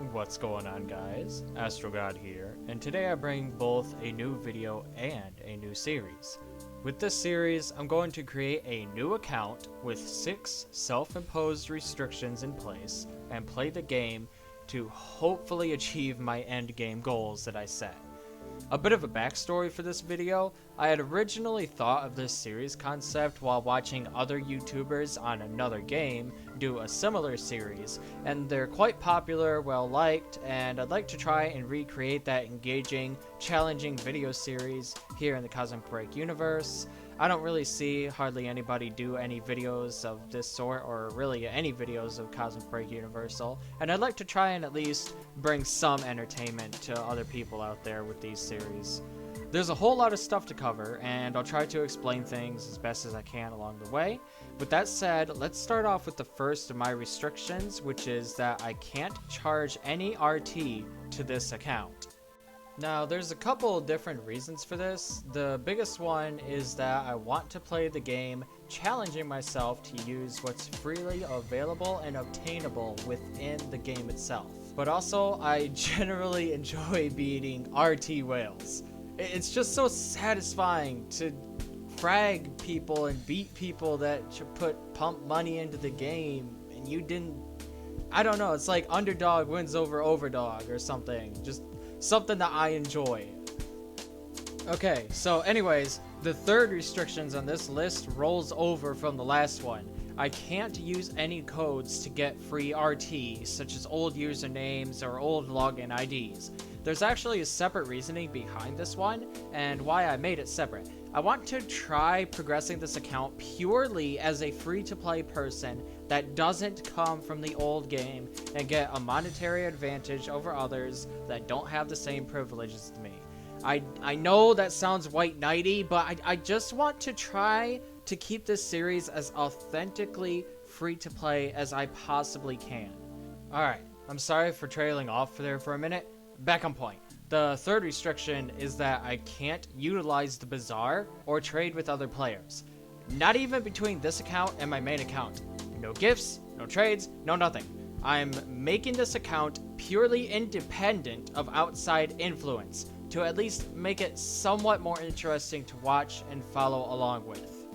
What's going on, guys? AstroGod here, and today I bring both a new video and a new series. With this series, I'm going to create a new account with 6 self-imposed restrictions in place and play the game to hopefully achieve my end game goals that I set. A bit of a backstory for this video: I had originally thought of this series concept while watching other YouTubers on another game do a similar series, and they're quite popular, well liked, and I'd like to try and recreate that engaging, challenging video series here in the Cosmic Break universe. I don't really see hardly anybody do any videos of this sort, or really any videos of Cosmic Break Universal, and I'd like to try and at least bring some entertainment to other people out there with these series. There's a whole lot of stuff to cover, and I'll try to explain things as best as I can along the way. With that said, let's start off with the first of my restrictions, which is that I can't charge any RT to this account. Now, there's a couple different reasons for this. The biggest one is that I want to play the game challenging myself to use what's freely available and obtainable within the game itself. But also, I generally enjoy beating RT whales. It's just so satisfying to frag people and beat people that should pump money into the game and you didn't. I don't know, it's like underdog wins over overdog or something. Just something that I enjoy. Okay, so anyways, the third restrictions on this list rolls over from the last one. I can't use any codes to get free RT, such as old usernames or old login IDs. There's actually a separate reasoning behind this one, and why I made it separate. I want to try progressing this account purely as a free-to-play person that doesn't come from the old game and get a monetary advantage over others that don't have the same privileges as me. I know that sounds white knighty, but I just want to try to keep this series as authentically free-to-play as I possibly can. Alright, I'm sorry for trailing off there for a minute. Back on point. The third restriction is that I can't utilize the bazaar or trade with other players. Not even between this account and my main account. No gifts, no trades, no nothing. I'm making this account purely independent of outside influence to at least make it somewhat more interesting to watch and follow along with.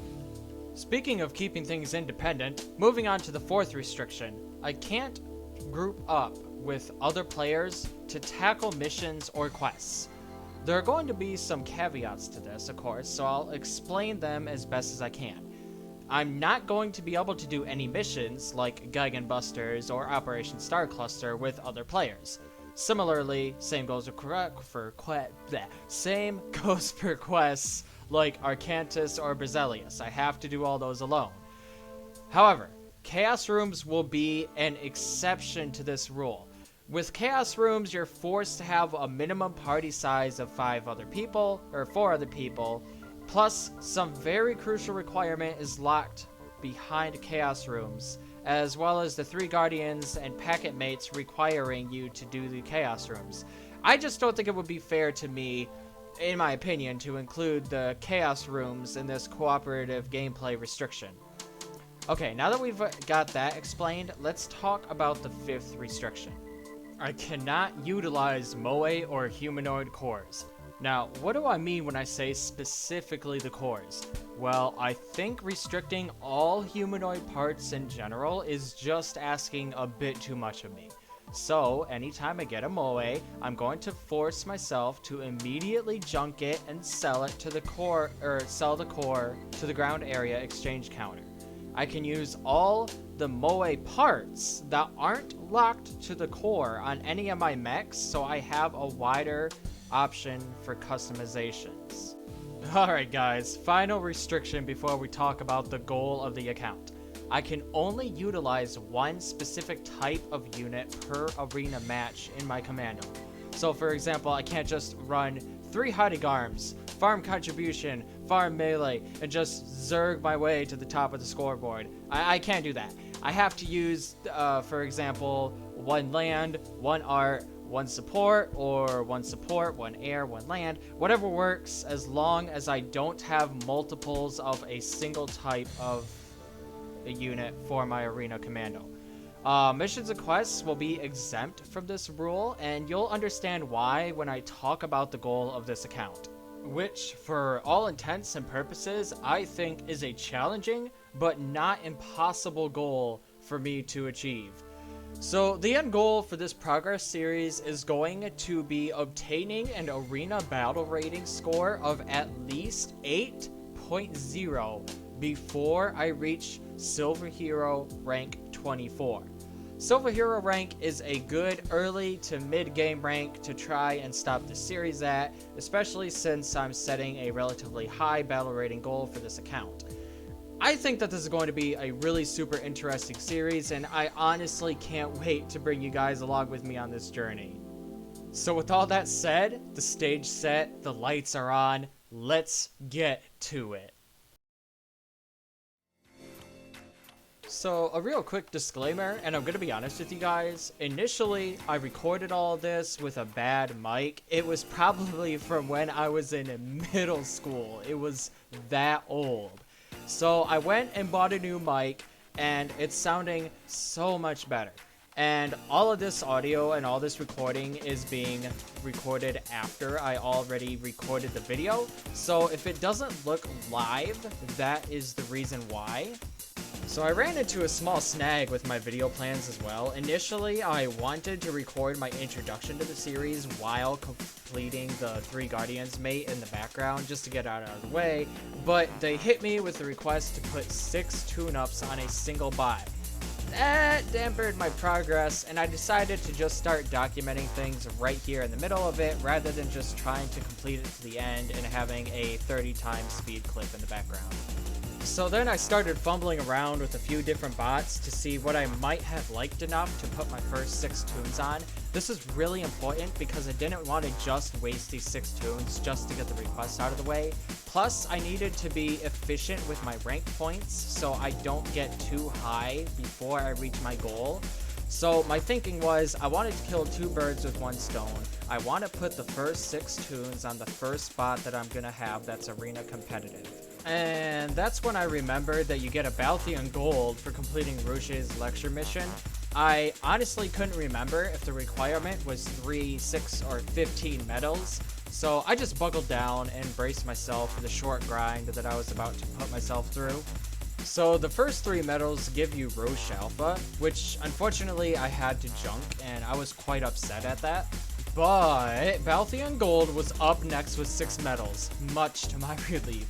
Speaking of keeping things independent, moving on to the fourth restriction, I can't group up with other players to tackle missions or quests. There are going to be some caveats to this, of course, so I'll explain them as best as I can. I'm not going to be able to do any missions like Geigen Busters or Operation Star Cluster with other players. Similarly, same goes for quests like Arcantus or Berzelius. I have to do all those alone. However, Chaos Rooms will be an exception to this rule. With Chaos Rooms, you're forced to have a minimum party size of 4 other people, plus some very crucial requirement is locked behind Chaos Rooms, as well as the 3 Guardians and Packet Mates requiring you to do the Chaos Rooms. I just don't think it would be fair to me, in my opinion, to include the Chaos Rooms in this cooperative gameplay restriction. Okay, now that we've got that explained, let's talk about the 5th restriction. I cannot utilize Moe or humanoid cores. Now, what do I mean when I say specifically the cores? Well, I think restricting all humanoid parts in general is just asking a bit too much of me. So, anytime I get a Moe, I'm going to force myself to immediately junk it and sell it to the core, or sell the core to the ground area exchange counter. I can use all the Moe parts that aren't locked to the core on any of my mechs, so I have a wider option for customizations. Alright guys, final restriction before we talk about the goal of the account. I can only utilize one specific type of unit per arena match in my commando. So for example, I can't just run 3 hiding arms, farm contribution, farm melee, and just zerg my way to the top of the scoreboard. I can't do that. I have to use, for example, 1 land, 1 art, 1 support, or 1 support, 1 air, 1 land, whatever works, as long as I don't have multiples of a single type of a unit for my arena commando. Missions and quests will be exempt from this rule, and you'll understand why when I talk about the goal of this account, which for all intents and purposes I think is a challenging but not impossible goal for me to achieve. So the end goal for this progress series is going to be obtaining an arena battle rating score of at least 8.0 before I reach Silver Hero rank 24. Silver Hero rank is a good early to mid game rank to try and stop the series at, especially since I'm setting a relatively high battle rating goal for this account. I think that this is going to be a really super interesting series, and I honestly can't wait to bring you guys along with me on this journey. So with all that said, the stage set, the lights are on, let's get to it. So a real quick disclaimer, and I'm going to be honest with you guys, initially I recorded all this with a bad mic. It was probably from when I was in middle school. It was that old. So I went and bought a new mic, and it's sounding so much better. And all of this audio and all this recording is being recorded after I already recorded the video. So if it doesn't look live, that is the reason why. So I ran into a small snag with my video plans as well. Initially, I wanted to record my introduction to the series while completing the 3 Guardians mate in the background just to get out of the way, but they hit me with the request to put 6 tune-ups on a single buy. That dampened my progress, and I decided to just start documenting things right here in the middle of it rather than just trying to complete it to the end and having a 30 times speed clip in the background. So then I started fumbling around with a few different bots to see what I might have liked enough to put my first 6 tunes on. This is really important because I didn't want to just waste these 6 tunes just to get the request out of the way. Plus, I needed to be efficient with my rank points so I don't get too high before I reach my goal. So my thinking was I wanted to kill 2 birds with 1 stone. I want to put the first 6 tunes on the first spot that I'm going to have that's arena competitive. And that's when I remembered that you get a Balthian gold for completing Rouge's lecture mission. I honestly couldn't remember if the requirement was 3, 6, or 15 medals, so I just buckled down and braced myself for the short grind that I was about to put myself through. So the first 3 medals give you Rouge Alpha, which unfortunately I had to junk, and I was quite upset at that. But Balthian Gold was up next with 6 medals, much to my relief.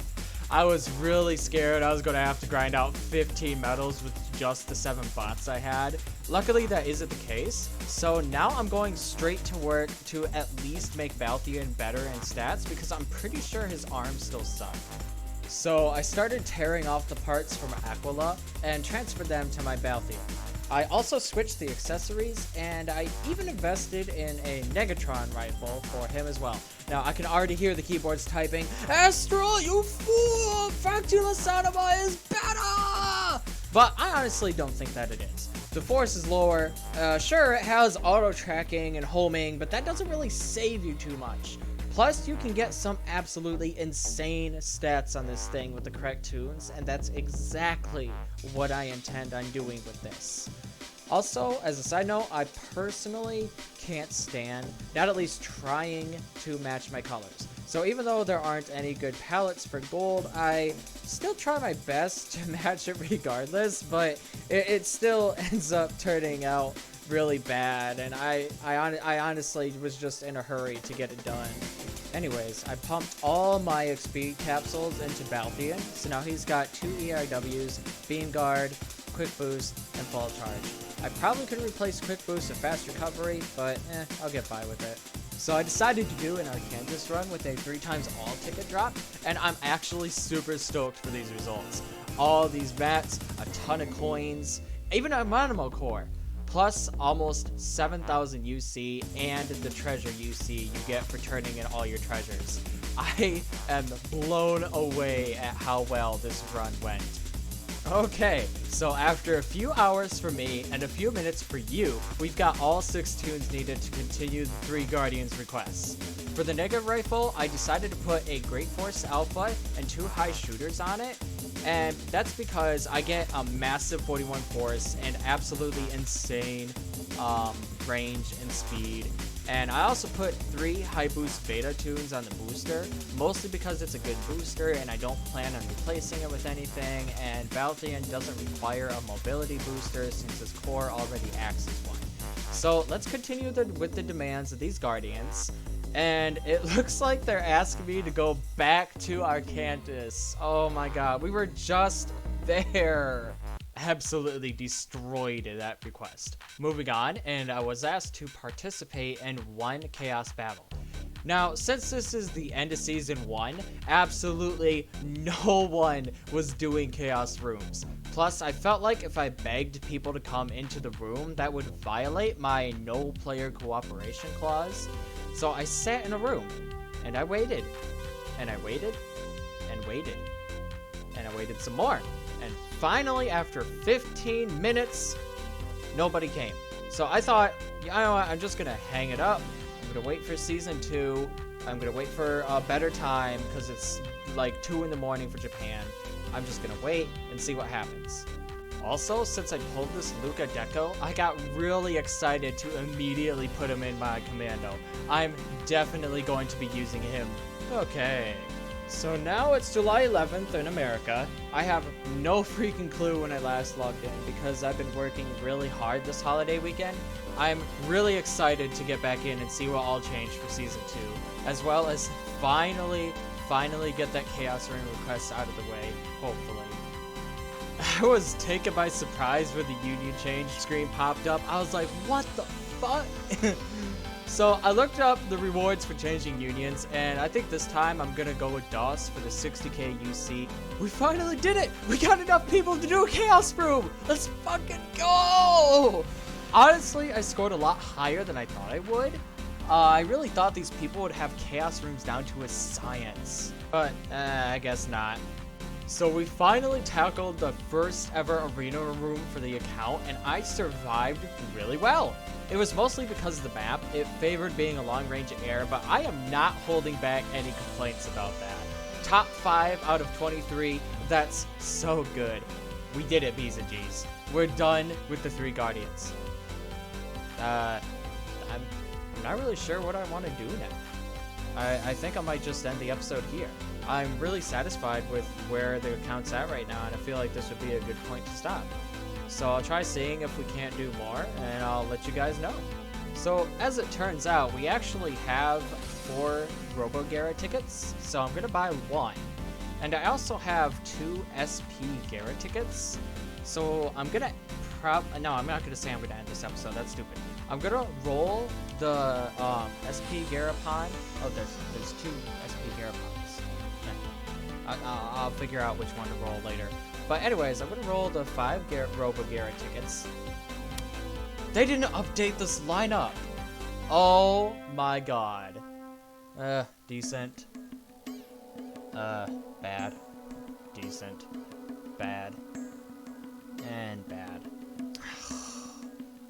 I was really scared I was going to have to grind out 15 medals with just the 7 bots I had. Luckily that isn't the case, so now I'm going straight to work to at least make Balthian better in stats because I'm pretty sure his arms still suck. So I started tearing off the parts from Aquila and transferred them to my Balthian. I also switched the accessories, and I even invested in a Negatron rifle for him as well. Now, I can already hear the keyboards typing, Astral, you fool! Factulous Anima is better! But I honestly don't think that it is. The force is lower. Sure, it has auto-tracking and homing, but that doesn't really save you too much. Plus, you can get some absolutely insane stats on this thing with the correct tunes, and that's exactly what I intend on doing with this. Also, as a side note, I personally can't stand not at least trying to match my colors. So even though there aren't any good palettes for gold, I still try my best to match it regardless, but it still ends up turning out really bad, and I honestly was just in a hurry to get it done. Anyways, I pumped all my XP capsules into Balthian, so now he's got 2 ERWs, Beam Guard, Quick Boost, and Fall Charge. I probably could replace Quick Boost with Fast Recovery, but I'll get by with it. So I decided to do an Arkansas run with a 3x all ticket drop, and I'm actually super stoked for these results. All these vats, a ton of coins, even a Monimo Core. Plus almost 7,000 UC and the treasure UC you get for turning in all your treasures. I am blown away at how well this run went. Okay, so after a few hours for me and a few minutes for you, we've got all 6 tunes needed to continue the 3 Guardians requests. For the Nega rifle, I decided to put a Great Force Alpha and 2 high shooters on it. And that's because I get a massive 41 force and absolutely insane range and speed. And I also put 3 high boost beta tunes on the booster, mostly because it's a good booster and I don't plan on replacing it with anything, and Valthian doesn't require a mobility booster since his core already acts as one. So let's continue with the demands of these Guardians. And it looks like they're asking me to go back to Arcantus. Oh my god, we were just there. Absolutely destroyed that request. Moving on, and I was asked to participate in 1 Chaos Battle. Now, since this is the end of Season 1, absolutely no one was doing Chaos Rooms. Plus, I felt like if I begged people to come into the room, that would violate my no player cooperation clause. So I sat in a room, and I waited, and I waited, and waited, and I waited some more. And finally, after 15 minutes, nobody came. So I thought, you know what, I'm just going to hang it up. I'm going to wait for Season 2. I'm going to wait for a better time, because it's like 2 in the morning for Japan. I'm just going to wait and see what happens. Also, since I pulled this Luca Deco, I got really excited to immediately put him in my commando. I'm definitely going to be using him. Okay, so now it's July 11th in America. I have no freaking clue when I last logged in because I've been working really hard this holiday weekend. I'm really excited to get back in and see what all changed for Season 2, as well as finally get that Chaos Ring request out of the way, hopefully. I was taken by surprise when the union change screen popped up. I was like, what the fuck? So I looked up the rewards for changing unions, and I think this time I'm gonna go with DOS for the 60k UC. We finally did it! We got enough people to do a Chaos Room! Let's fucking go! Honestly, I scored a lot higher than I thought I would. I really thought these people would have Chaos Rooms down to a science, but I guess not. So we finally tackled the first ever arena room for the account, and I survived really well. It was mostly because of the map. It favored being a long range air, but I am not holding back any complaints about that. Top 5 out of 23, that's so good. We did it, B's and G's. We're done with the 3 Guardians. I'm not really sure what I want to do now. I think I might just end the episode here. I'm really satisfied with where the account's at right now, and I feel like this would be a good point to stop. So I'll try seeing if we can't do more, and I'll let you guys know. So as it turns out, we actually have 4 RoboGara tickets, so I'm gonna buy 1. And I also have 2 SP Gara tickets, so I'm gonna no, I'm not gonna say I'm gonna end this episode, that's stupid. I'm gonna roll the SP Garapon. Oh, there's 2 SP Garapons. I'll figure out which one to roll later. But anyways, I'm gonna roll the 5 RoboGara tickets. They didn't update this lineup. Oh my god. Decent. Bad. Decent. Bad. And bad.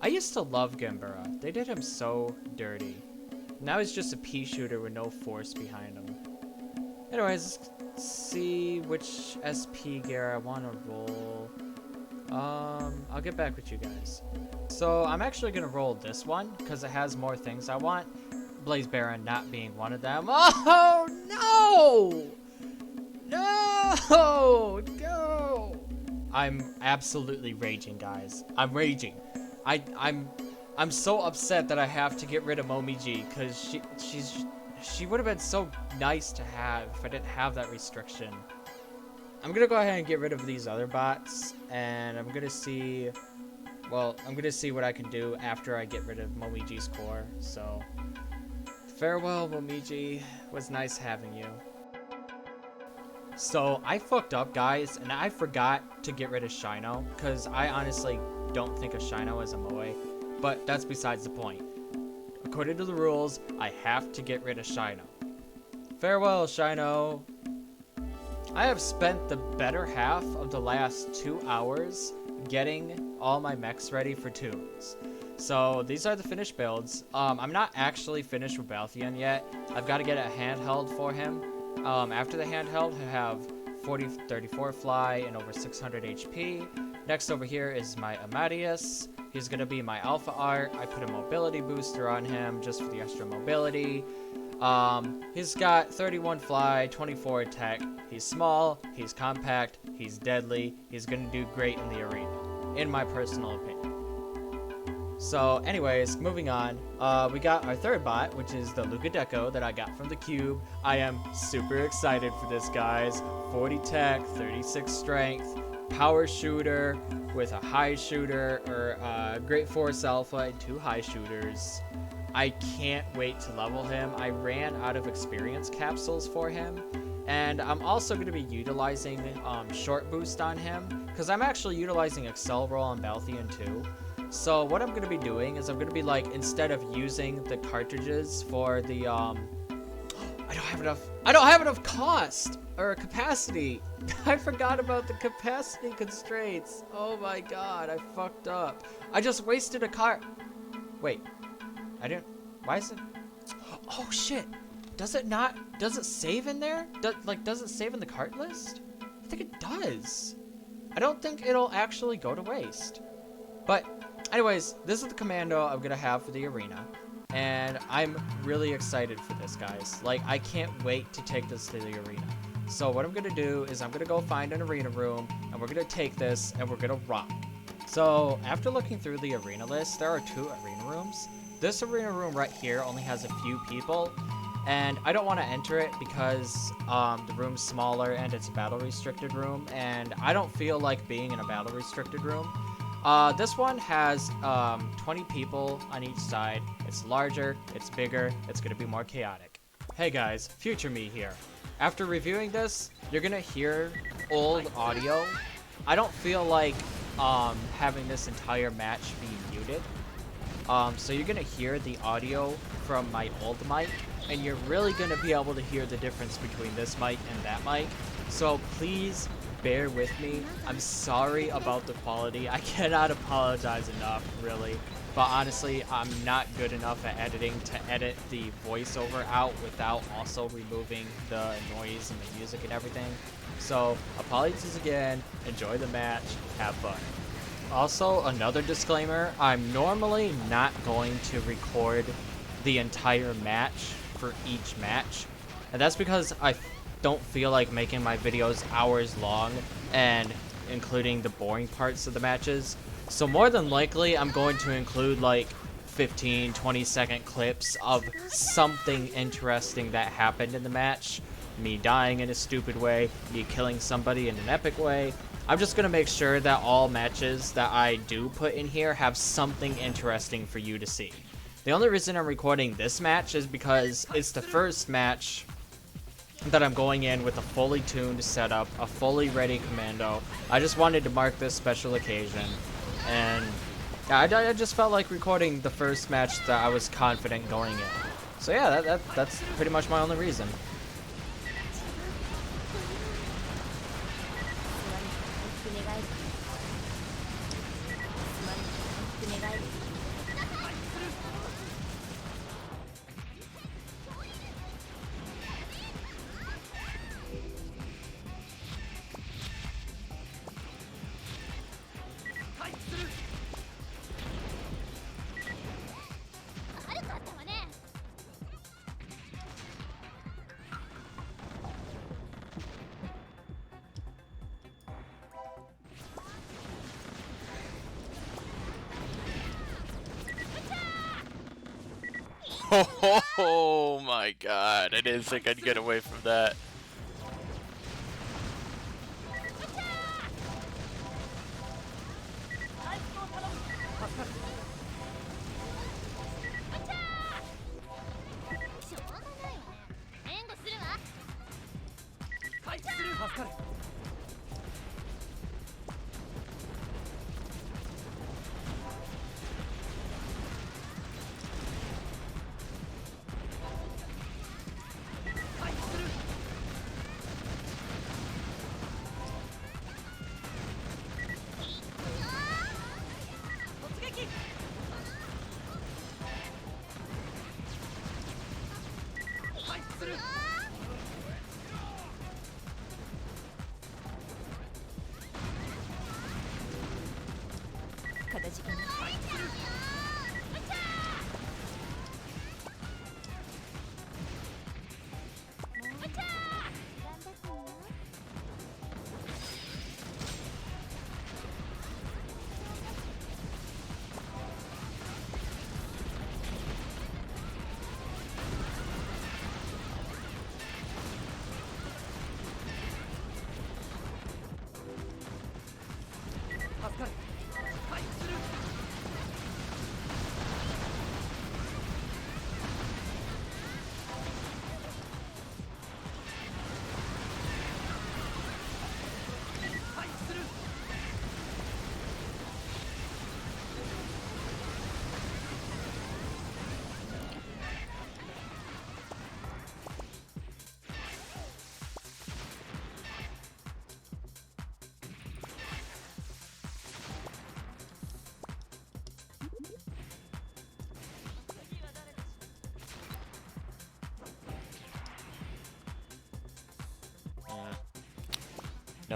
I used to love Gambara. They did him so dirty. Now he's just a pea shooter with no force behind him. Anyways, let's see which SP gear I want to roll. I'll get back with you guys. So I'm actually gonna roll this one because it has more things I want. Blaze Baron not being one of them. Oh no! No! No! I'm absolutely raging, guys. I'm raging. I'm so upset that I have to get rid of Momiji because she would have been so nice to have if I didn't have that restriction. I'm gonna go ahead and get rid of these other bots, and I'm gonna see what I can do after I get rid of Momiji's core. So farewell, Momiji. It was nice having you. So I fucked up, guys, and I forgot to get rid of Shino because I honestly don't think of Shino as a Moe, but that's besides the point. According to the rules, I have to get rid of Shino. Farewell, Shino. I have spent the better half of the last 2 hours getting all my mechs ready for tunes. So these are the finished builds. I'm not actually finished with Balthian yet. I've got to get a handheld for him. After the handheld, I have 34 fly and over 600 HP. Next over here is my Amadeus. He's gonna be my alpha art. I put a mobility booster on him just for the extra mobility. He's got 31 fly, 24 attack. He's small, he's compact, he's deadly. He's gonna do great in the arena, in my personal opinion. So anyways, moving on, we got our third bot, which is the Luca Deco that I got from the cube. I am super excited for this, guys. 40 tech, 36 strength, power shooter with a high shooter, or great force alpha and 2 high shooters. I can't wait to level him. I ran out of experience capsules for him, and I'm also going to be utilizing short boost on him, because I'm actually utilizing Excel Roll on Balthian too. So what I'm going to be doing is I'm going to be like, instead of using the cartridges for the I don't have enough cost or capacity. I forgot about the capacity constraints. Oh my god, I fucked up. I just wasted a cart. Wait, I didn't. Why is it? Oh shit. Does it save in there? Does it save in the cart list? I think it does. I don't think it'll actually go to waste. But anyways, this is the commando I'm gonna have for the arena, and I'm really excited for this, guys. Like, I can't wait to take this to the arena. So what I'm gonna do is I'm gonna go find an arena room, and we're gonna take this and we're gonna rock. So after looking through the arena list, there are 2 arena rooms. This arena room right here only has a few people, and I don't want to enter it because the room's smaller and it's a battle restricted room, and I don't feel like being in a battle restricted room. This one has 20 people on each side. It's larger, it's bigger, it's gonna be more chaotic. Hey guys, future me here. After reviewing this, you're gonna hear old audio. I don't feel like having this entire match be muted. So you're gonna hear the audio from my old mic, and you're really gonna be able to hear the difference between this mic and that mic. So please bear with me. I'm sorry about the quality. I cannot apologize enough, really. But honestly, I'm not good enough at editing to edit the voiceover out without also removing the noise and the music and everything. So apologies again. Enjoy the match. Have fun. Also, another disclaimer, I'm normally not going to record the entire match for each match. And that's because I don't feel like making my videos hours long and including the boring parts of the matches. So more than likely, I'm going to include like 15-20 second clips of something interesting that happened in the match. Me dying in a stupid way, me killing somebody in an epic way. I'm just gonna make sure that all matches that I do put in here have something interesting for you to see. The only reason I'm recording this match is because it's the first match that I'm going in with a fully tuned setup, a fully ready commando. I just wanted to mark this special occasion, and I just felt like recording the first match that I was confident going in. So yeah, that's pretty much my only reason. Oh my god, I didn't think I'd get away from that.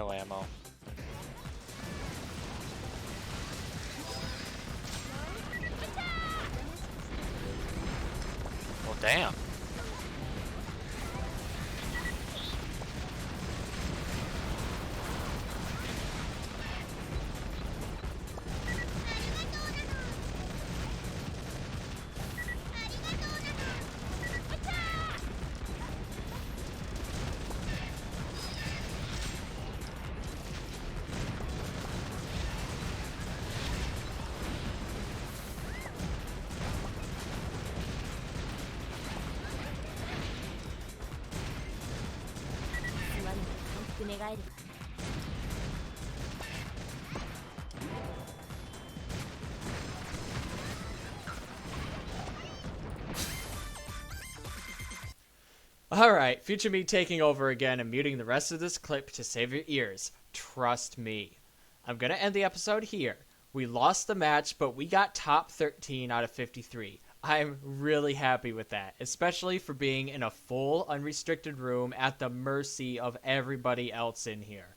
no ammo. Well, damn. Alright, future me taking over again and muting the rest of this clip to save your ears. Trust me. I'm gonna end the episode here. We lost the match, but we got top 13 out of 53. I'm really happy with that, especially for being in a full unrestricted room at the mercy of everybody else in here.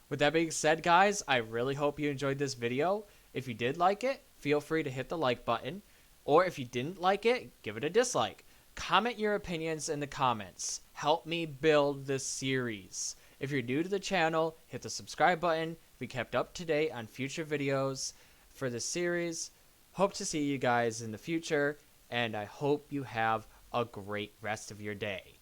With that being said, guys, I really hope you enjoyed this video. If you did like it, feel free to hit the like button. Or if you didn't like it, give it a dislike. Comment your opinions in the comments. Help me build this series. If you're new to the channel, hit the subscribe button to be kept up to date on future videos for this series. Hope to see you guys in the future, and I hope you have a great rest of your day.